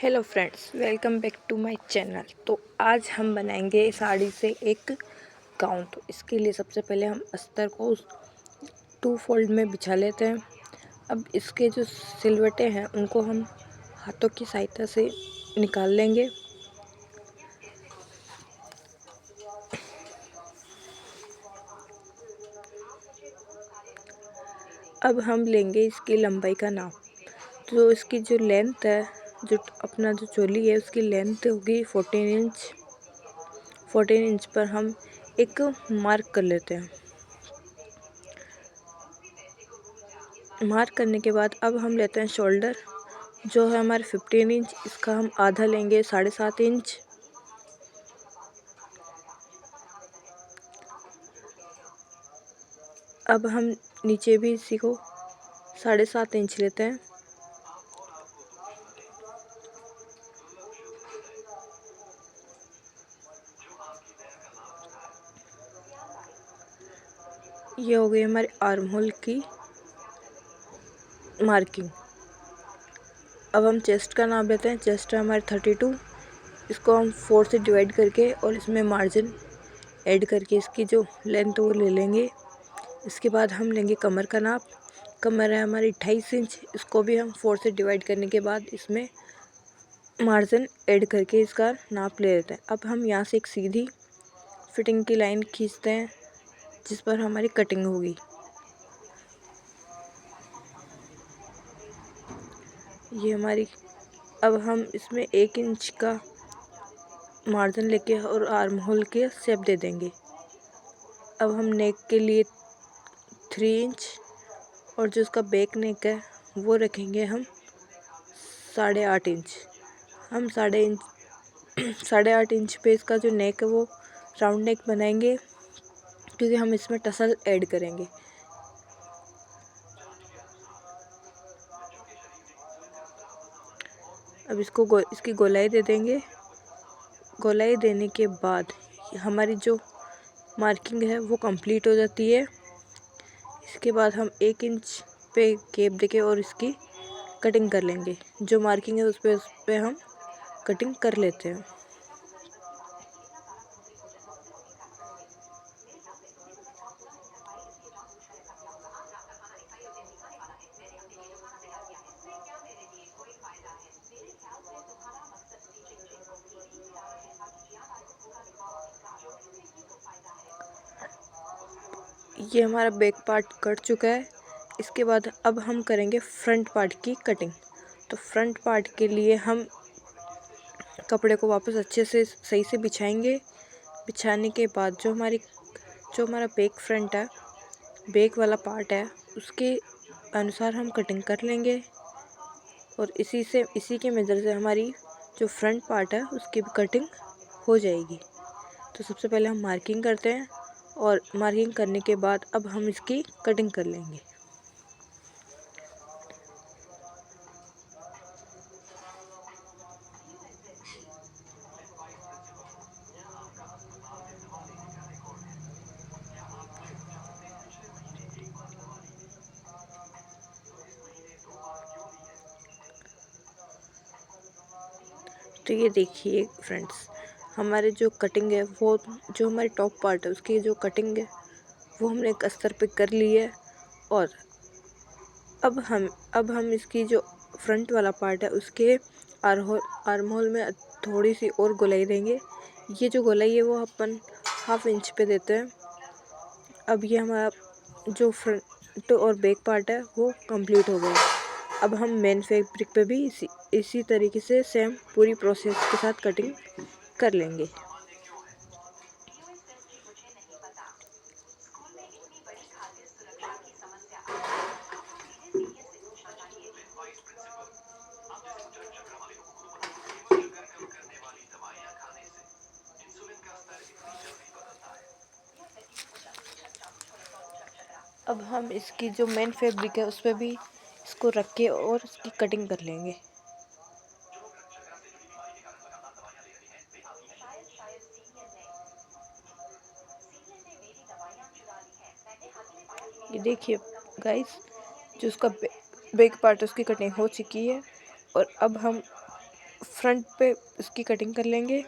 Hello friends, welcome back to my channel. तो आज हम बनाएंगे साड़ी से एक गाउन। तो इसके लिए सबसे पहले हम अस्तर को 2 फोल्ड में बिछा लेते हैं। अब इसके जो सिलवटें हैं उनको हम हाथों की सहायता से निकाल लेंगे। अब हम लेंगे इसकी लंबाई का नाप। तो इसकी जो लेंथ है, जो अपना जो चोली है उसकी लेंथ होगी 14 इंच। 14 इंच पर हम एक मार्क कर लेते हैं। मार्क करने के बाद अब हम लेते हैं शोल्डर, जो है हमारे 15 इंच। इसका हम आधा लेंगे 7.5 इंच। अब हम नीचे भी इसी को 7.5 इंच लेते हैं। ये हो गई हमारे आर्म होल की मार्किंग। अब हम चेस्ट का नाप लेते हैं। चेस्ट है हमारे 32। इसको हम 4 से डिवाइड करके और इसमें मार्जिन ऐड करके इसकी जो लेंथ वो ले लेंगे। इसके बाद हम लेंगे कमर का नाप। कमर है हमारी 28 इंच। इसको भी हम 4 से डिवाइड करने के बाद इसमें मार्जिन ऐड करके इसका नाप ले लेते हैं। अब हम यहाँ से एक सीधी फिटिंग की लाइन खींचते हैं जिस पर हमारी कटिंग होगी। ये हमारी, अब हम इसमें 1 इंच का मार्जिन लेके और आर्म होल के शेप दे देंगे। अब हम नेक के लिए 3 इंच और जो इसका बैक नेक है वो रखेंगे हम 8.5 इंच। हम 8.5 इंच पे इसका जो नेक है वो राउंड नेक बनाएंगे, क्योंकि हम इसमें टसल ऐड करेंगे। अब इसको इसकी गोलाई दे देंगे। गोलाई देने के बाद हमारी जो मार्किंग है वो कंप्लीट हो जाती है। इसके बाद हम 1 इंच पे गैप देके और इसकी कटिंग कर लेंगे। जो मार्किंग है उस पे हम कटिंग कर लेते हैं। ये हमारा बैक पार्ट कट चुका है। इसके बाद अब हम करेंगे फ्रंट पार्ट की कटिंग। तो फ्रंट पार्ट के लिए हम कपड़े को वापस अच्छे से सही से बिछाएंगे। बिछाने के बाद जो हमारा बैक फ्रंट है, बैक वाला पार्ट है, उसके अनुसार हम कटिंग कर लेंगे और इसी के मेजर से हमारी जो फ्रंट पार्ट है उसकी भी कटिंग हो जाएगी। तो सबसे पहले हम मार्किंग करते हैं और मार्किंग करने के बाद अब हम इसकी कटिंग कर लेंगे। तो ये देखिए फ्रेंड्स, हमारे जो कटिंग है वो, जो हमारी टॉप पार्ट है उसकी जो कटिंग है वो हमने एक अस्तर पे कर ली है। और अब हम इसकी जो फ्रंट वाला पार्ट है उसके आर्म होल में थोड़ी सी और गोलाई देंगे। ये जो गोलाई है वो अपन 1/2 इंच पे देते हैं। अब ये हमारा जो फ्रंट और बैक पार्ट है वो कंप्लीट हो गया। अब हम मेन फैब्रिक पे भी इसी तरीके से सेम पूरी प्रोसेस के साथ कटिंग कर लेंगे। अब हम इसकी जो मेन फैब्रिक है उस पर भी इसको रख के और इसकी कटिंग कर लेंगे। ये देखिए गाइस, जो उसका बैक पार्ट है उसकी कटिंग हो चुकी है और अब हम फ्रंट पे इसकी कटिंग कर लेंगे।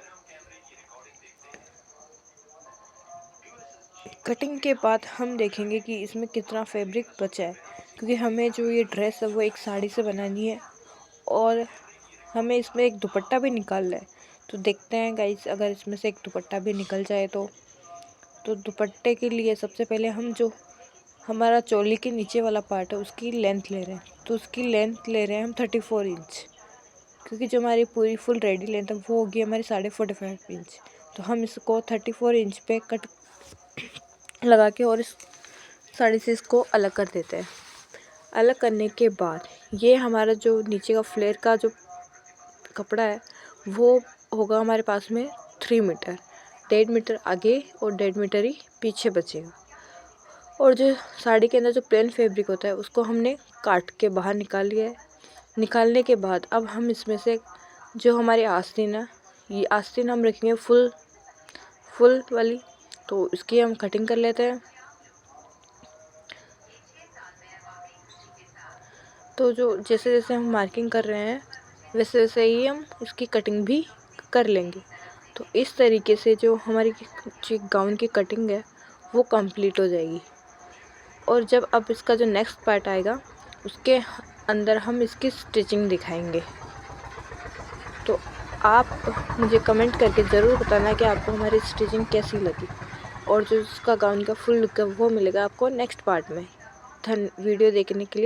कटिंग के बाद हम देखेंगे कि इसमें कितना फैब्रिक बचा है, क्योंकि हमें जो ये ड्रेस है वो एक साड़ी से बनानी है और हमें इसमें एक दुपट्टा भी निकालना है। तो देखते हैं गाइस, अगर इसमें से एक दुपट्टा भी निकल जाए तो दुपट्टे के लिए सबसे पहले हम जो हमारा चोली के नीचे वाला पार्ट है उसकी लेंथ ले रहे हैं। तो उसकी लेंथ ले रहे हैं हम 34 इंच, क्योंकि जो हमारी पूरी फुल रेडी लेंथ है वो होगी हमारी 45.5 इंच। तो हम इसको 34 इंच पे कट लगा के और इस साड़ी से इसको अलग कर देते हैं। अलग करने के बाद ये हमारा जो नीचे का फ्लेयर का जो कपड़ा है वो होगा हमारे पास में 3 मीटर, 1.5 मीटर आगे और 1.5 मीटर ही पीछे बचेगा। और जो साड़ी के अंदर जो प्लेन फैब्रिक होता है उसको हमने काट के बाहर निकाल लिया है। निकालने के बाद अब हम इसमें से जो हमारी आस्तीन है, ये आस्तीन हम रखेंगे फुल वाली। तो इसकी हम कटिंग कर लेते हैं। तो जो जैसे जैसे हम मार्किंग कर रहे हैं वैसे वैसे ही हम इसकी कटिंग भी कर लेंगे। तो इस तरीके से जो हमारी जो गाउन की कटिंग है वो कंप्लीट हो जाएगी। और जब अब इसका जो नेक्स्ट पार्ट आएगा उसके अंदर हम इसकी स्टिचिंग दिखाएंगे। तो आप मुझे कमेंट करके ज़रूर बताना कि आपको हमारी स्टिचिंग कैसी लगी, और जो इसका गाउन का फुल लुक है वो मिलेगा आपको नेक्स्ट पार्ट में। वीडियो देखने के लिए